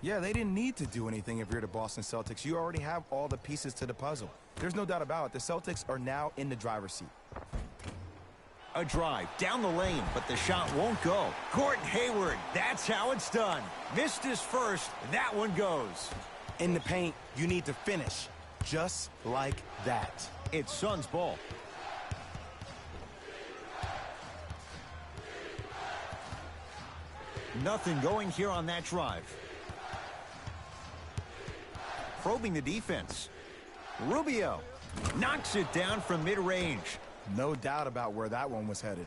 Yeah, they didn't need to do anything if you're the Boston Celtics. You already have all the pieces to the puzzle. There's no doubt about it. The Celtics are now in the driver's seat. A drive down the lane, but the shot won't go. Gordon Hayward, that's how it's done. Missed his first, that one goes. In the paint, you need to finish just like that. It's Suns ball. Nothing going here on that drive. Probing the defense. Rubio knocks it down from mid-range. No doubt about where that one was headed.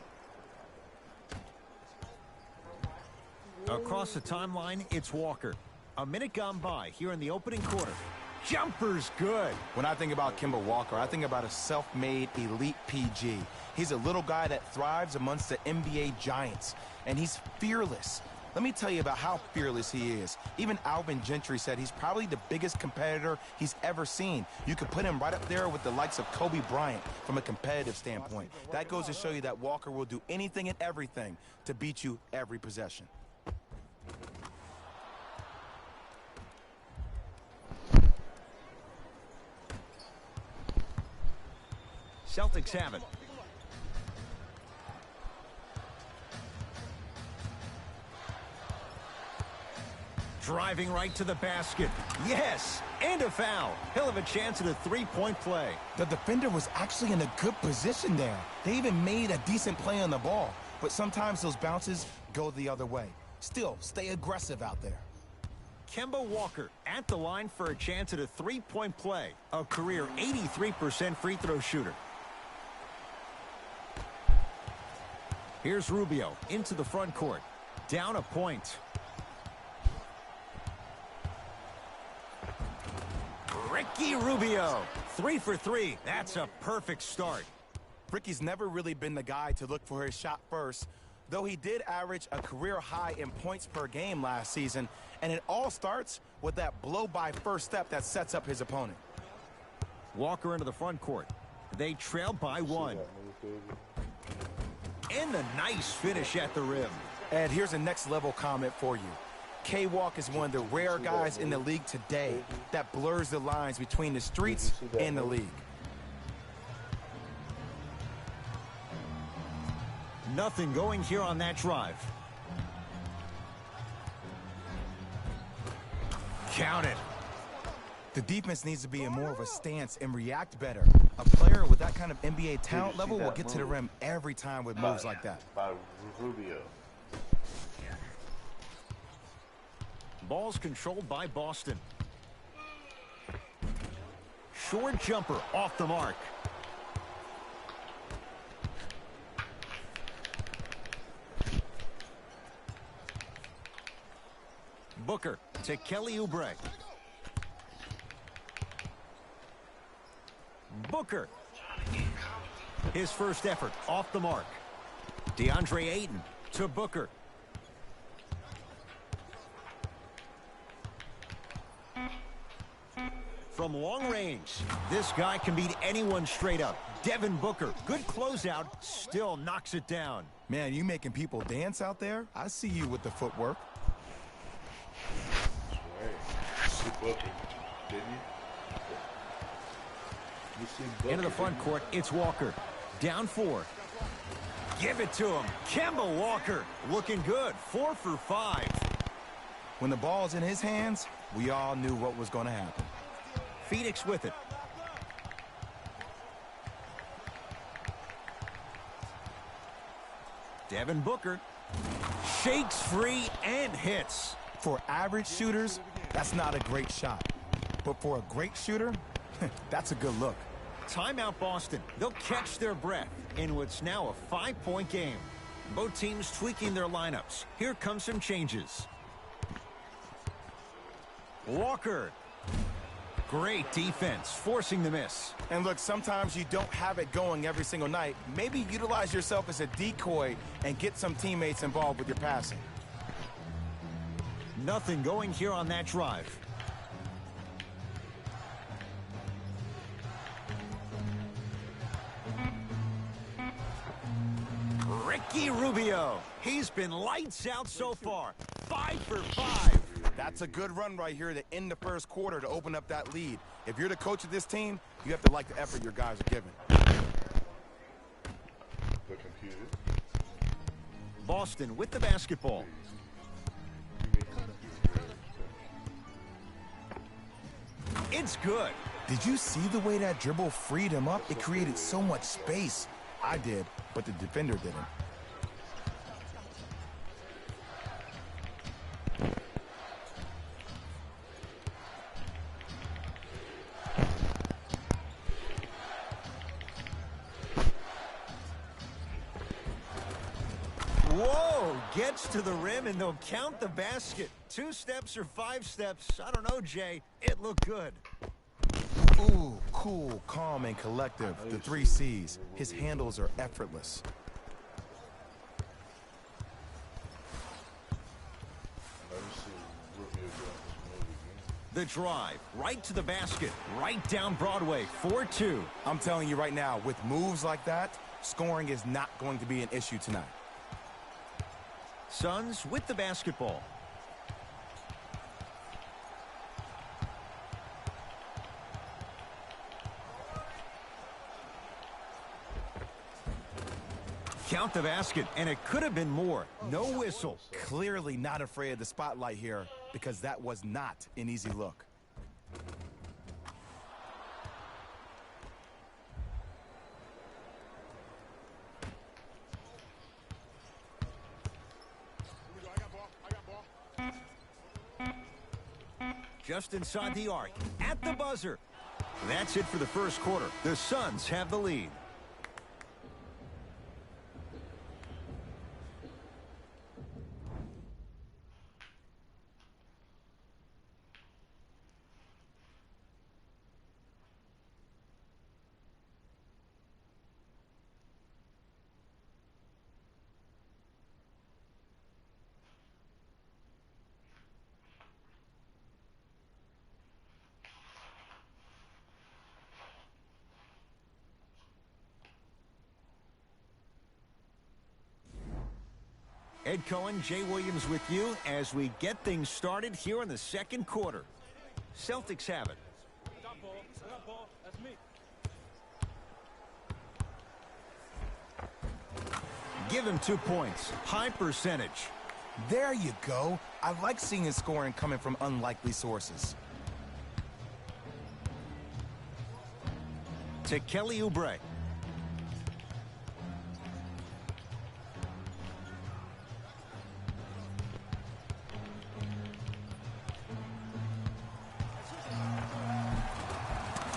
Across the timeline, it's Walker. A minute gone by here in the opening quarter. Jumper's good. When I think about Kemba Walker, I think about a self-made elite PG. He's a little guy that thrives amongst the NBA giants, and he's fearless. Let me tell you about how fearless he is. Even Alvin Gentry said he's probably the biggest competitor he's ever seen. You could put him right up there with the likes of Kobe Bryant from a competitive standpoint. That goes to show you that Walker will do anything and everything to beat you every possession. Celtics have it. Driving right to the basket. Yes, and a foul. He'll have a chance at a three-point play. The defender was actually in a good position there. They even made a decent play on the ball. But sometimes those bounces go the other way. Still, stay aggressive out there. Kemba Walker at the line for a chance at a three-point play. A career 83% free throw shooter. Here's Rubio into the front court. Down a point. Ricky Rubio, 3 for 3. That's a perfect start. Ricky's never really been the guy to look for his shot first, though he did average a career high in points per game last season, and it all starts with that blow-by first step that sets up his opponent. Walker into the front court. They trail by 1. And a nice finish at the rim. Ed, here's a next-level comment for you. K-Walk is one of the rare guys in the league today that blurs the lines between the streets and the league. Nothing going here on that drive. Count it. The defense needs to be in more of a stance and react better. A player with that kind of NBA talent level will get to the rim every time with moves like that. By Rubio. Ball's controlled by Boston. Short jumper off the mark. Booker to Kelly Oubre. Booker. His first effort off the mark. DeAndre Ayton to Booker. From long range, this guy can beat anyone straight up. Devin Booker, good closeout, still knocks it down. Man, you making people dance out there? I see you with the footwork. You see Booker, didn't you? Booker, into the front court, it's Walker. Down 4. Give it to him. Kemba Walker looking good. 4 for 5. When the ball's in his hands, we all knew what was going to happen. Phoenix with it. Devin Booker shakes free and hits. For average shooters, that's not a great shot. But for a great shooter, that's a good look. Timeout Boston. They'll catch their breath in what's now a 5-point game. Both teams tweaking their lineups. Here come some changes. Walker. Great defense, forcing the miss. And look, sometimes you don't have it going every single night. Maybe utilize yourself as a decoy and get some teammates involved with your passing. Nothing going here on that drive. Ricky Rubio. He's been lights out so far. 5 for 5. That's a good run right here to end the first quarter to open up that lead. If you're the coach of this team, you have to like the effort your guys are giving. The computer. Boston with the basketball. It's good. Did you see the way that dribble freed him up? It created so much space. I did, but the defender didn't. Whoa, gets to the rim and they'll count the basket. 2 steps or 5 steps, I don't know, Jay. It looked good. Ooh, cool, calm, and collective. The 3 C's. His handles are effortless. The drive, right to the basket, right down Broadway, 4-2. I'm telling you right now, with moves like that, scoring is not going to be an issue tonight. Suns with the basketball. Count the basket, and it could have been more. No whistle. Clearly not afraid of the spotlight here, because that was not an easy look. Just inside the arc, at the buzzer. That's it for the first quarter. The Suns have the lead. Ed Cohen, Jay Williams with you as we get things started here in the second quarter. Celtics have it. Give him 2 points. High percentage. There you go. I like seeing his scoring coming from unlikely sources. To Kelly Oubre.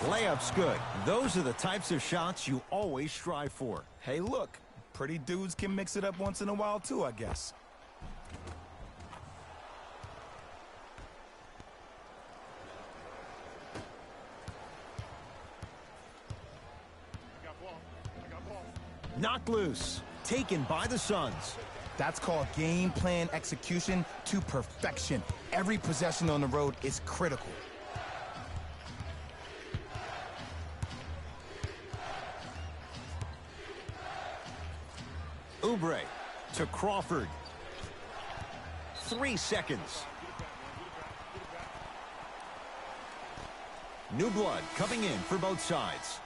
Layup's good. Those are the types of shots you always strive for. Hey, look, pretty dudes can mix it up once in a while too, I guess. Knocked loose. Taken by the Suns. That's called game plan execution to perfection. Every possession on the road is critical. Oubre to Crawford. 3 seconds. New blood coming in for both sides.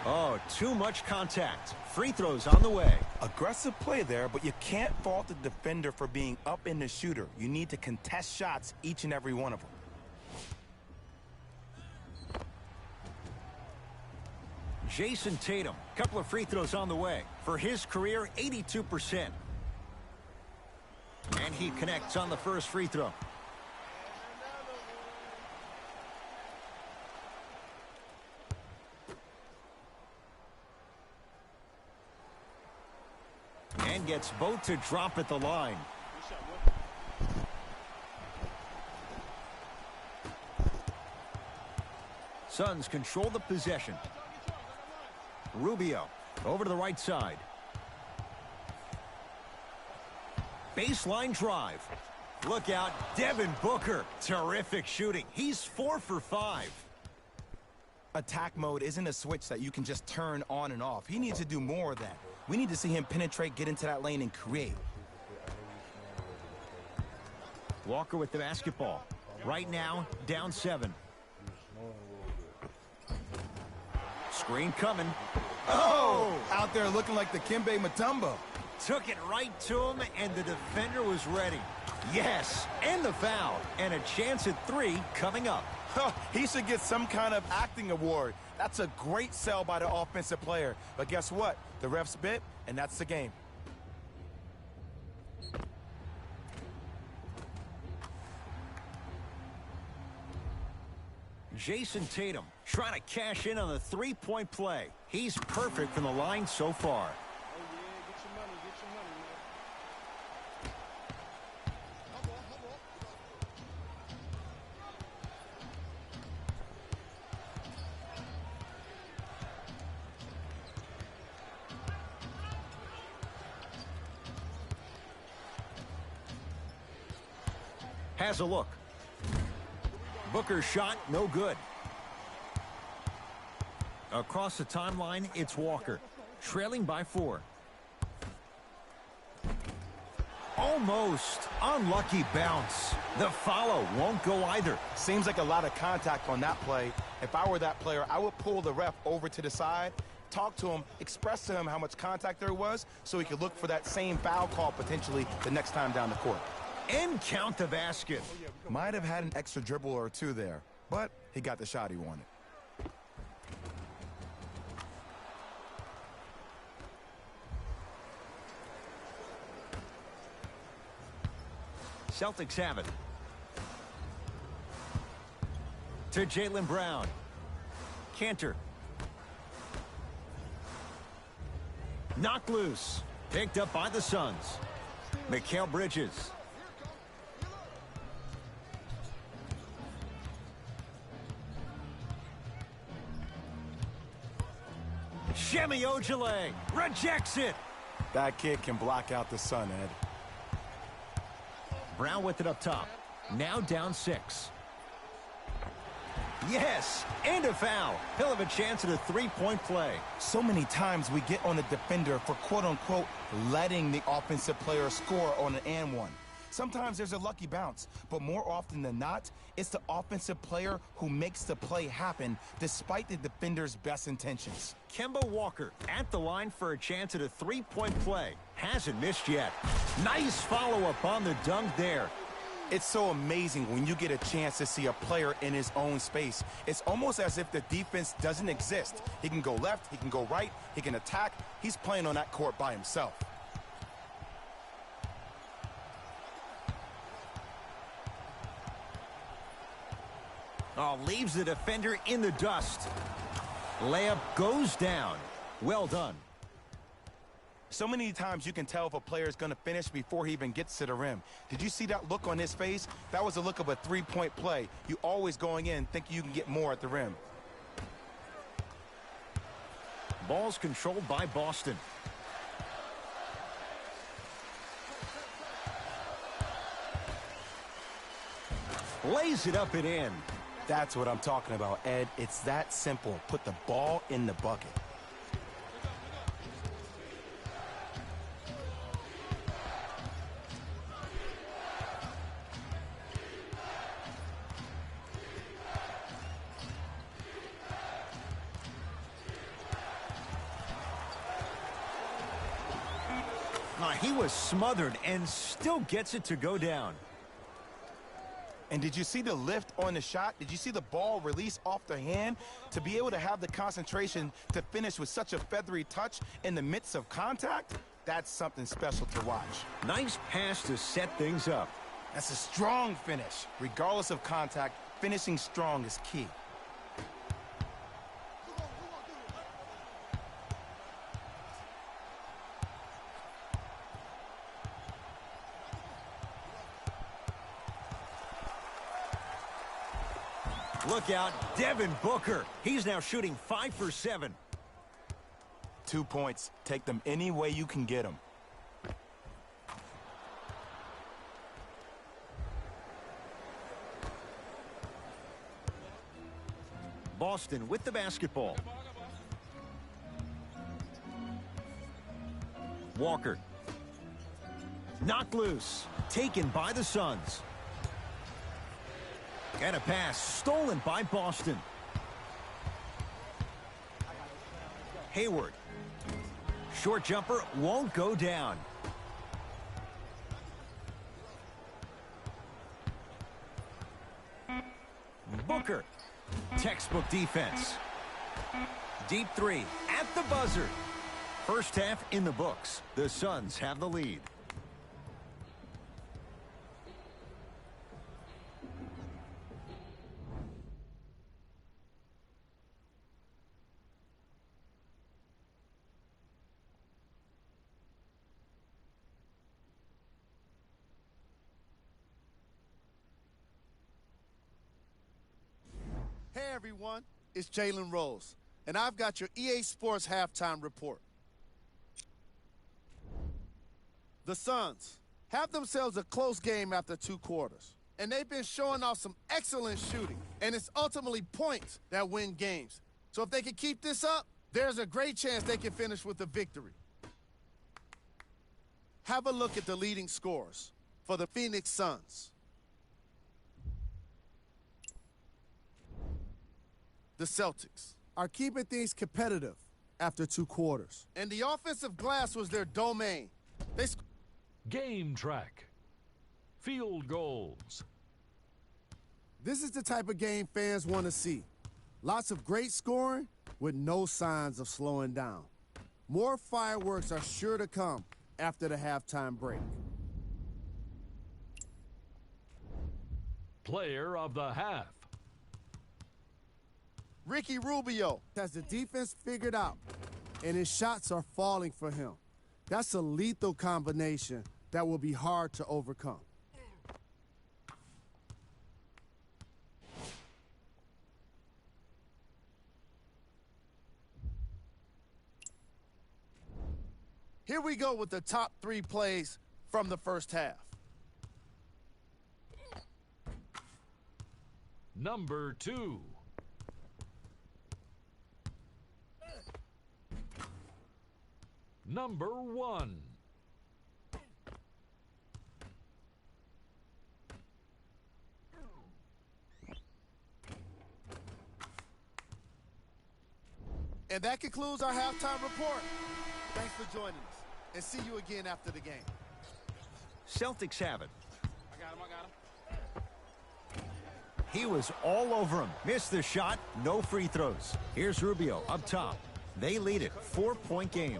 Oh, too much contact. Free throws on the way. Aggressive play there, but you can't fault the defender for being up in the shooter. You need to contest shots, each and every one of them. Jason Tatum, couple of free throws on the way. For his career, 82%. And he connects on the first free throw. And gets both to drop at the line. Suns control the possession. Rubio over to the right side. Baseline drive. Look out, Devin Booker. Terrific shooting. He's 4 for 5. Attack mode isn't a switch that you can just turn on and off. He needs to do more of that. We need to see him penetrate, get into that lane, and create. Walker with the basketball. Right now, down 7. Screen coming. Oh! Out there looking like the Kimbe Mutombo. Took it right to him, and the defender was ready. Yes, and the foul. And a chance at 3 coming up. He should get some kind of acting award. That's a great sell by the offensive player. But guess what? The refs bit, and that's the game. Jason Tatum trying to cash in on the three-point play. He's perfect from the line so far. Has a look. Booker's shot, no good. Across the timeline, it's Walker, trailing by 4. Almost. Unlucky bounce. The follow won't go either. Seems like a lot of contact on that play. If I were that player, I would pull the ref over to the side, talk to him, express to him how much contact there was so he could look for that same foul call potentially the next time down the court. And count the basket. Might have had an extra dribble or 2 there, but he got the shot he wanted. Celtics have it. To Jaylen Brown. Cantor. Knocked loose. Picked up by the Suns. Mikal Bridges. Shemi Ojale rejects it. That kid can block out the sun, Ed. Brown with it up top. Now down 6. Yes, and a foul. He'll have a chance at a three-point play. So many times we get on the defender for quote-unquote letting the offensive player score on an and one. Sometimes there's a lucky bounce, but more often than not, it's the offensive player who makes the play happen despite the defender's best intentions. Kemba Walker at the line for a chance at a three-point play. Hasn't missed yet. Nice follow-up on the dunk there. It's so amazing when you get a chance to see a player in his own space. It's almost as if the defense doesn't exist. He can go left, he can go right, he can attack. He's playing on that court by himself. Oh, leaves the defender in the dust. Layup goes down. Well done. So many times you can tell if a player is going to finish before he even gets to the rim. Did you see that look on his face? That was the look of a three-point play. You always going in thinking you can get more at the rim. Ball's controlled by Boston. Lays it up and in. That's what I'm talking about, Ed. It's that simple. Put the ball in the bucket. He was smothered and still gets it to go down. And did you see the lift on the shot? Did you see the ball release off the hand? To be able to have the concentration to finish with such a feathery touch in the midst of contact, that's something special to watch. Nice pass to set things up. That's a strong finish. Regardless of contact, finishing strong is key. Look out, Devin Booker. He's now shooting 5 for 7. 2 points. Take them any way you can get them. Boston with the basketball. Walker. Knocked loose. Taken by the Suns. And a pass stolen by Boston. Hayward. Short jumper won't go down. Booker. Textbook defense. Deep three at the buzzer. First half in the books. The Suns have the lead. Hey everyone, it's Jalen Rose, and I've got your EA Sports halftime report. The Suns have themselves a close game after 2 quarters, and they've been showing off some excellent shooting, and it's ultimately points that win games. So if they can keep this up, there's a great chance they can finish with a victory. Have a look at the leading scorers for the Phoenix Suns. The Celtics are keeping things competitive after 2 quarters. And the offensive glass was their domain. Game track. Field goals. This is the type of game fans want to see. Lots of great scoring with no signs of slowing down. More fireworks are sure to come after the halftime break. Player of the half. Ricky Rubio has the defense figured out, and his shots are falling for him. That's a lethal combination that will be hard to overcome. Here we go with the top 3 plays from the first half. Number 2. Number 1. And that concludes our halftime report. Thanks for joining us, and see you again after the game. Celtics have it. I got him. He was all over him. Missed the shot. No free throws. Here's Rubio up top. They lead it. 4-point game.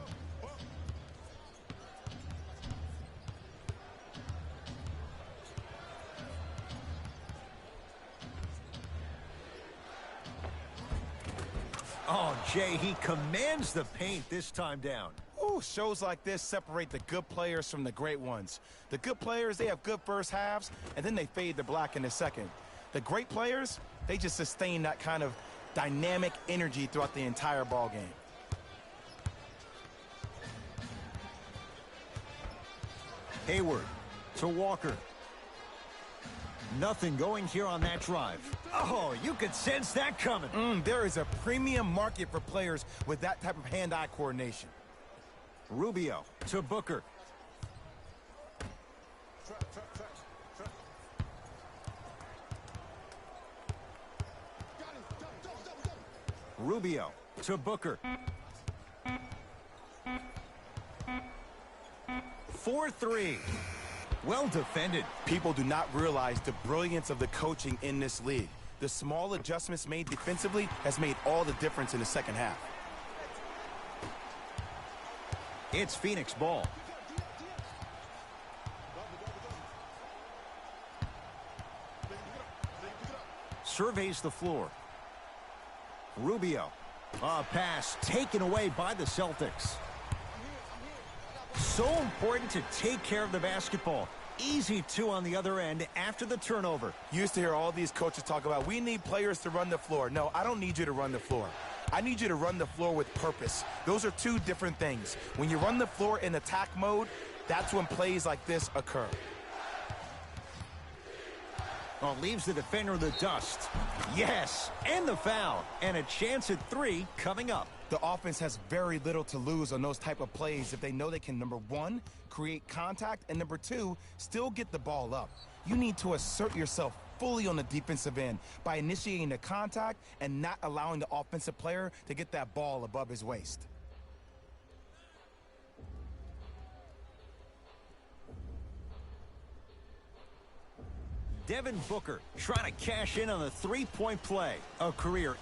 Oh, Jay, he commands the paint this time down. Ooh, shows like this separate the good players from the great ones. The good players, they have good first halves, and then they fade to black in the second. The great players, they just sustain that kind of dynamic energy throughout the entire ball game. Hayward to Walker. Nothing going here on that drive. Oh, you could sense that coming. There is a premium market for players with that type of hand-eye coordination. Rubio to Booker. Rubio to Booker. 4-3. Well defended. People do not realize the brilliance of the coaching in this league. The small adjustments made defensively has made all the difference in the second half. It's Phoenix ball. Surveys the floor. Rubio. A pass taken away by the Celtics. So important to take care of the basketball. Easy 2 on the other end after the turnover. You used to hear all these coaches talk about, we need players to run the floor. No, I don't need you to run the floor. I need you to run the floor with purpose. Those are 2 different things. When you run the floor in attack mode, that's when plays like this occur. Oh, leaves the defender in the dust. Yes, and the foul. And a chance at 3 coming up. The offense has very little to lose on those type of plays if they know they can, number 1, create contact, and number 2, still get the ball up. You need to assert yourself fully on the defensive end by initiating the contact and not allowing the offensive player to get that ball above his waist. Devin Booker trying to cash in on the 3-point play. A career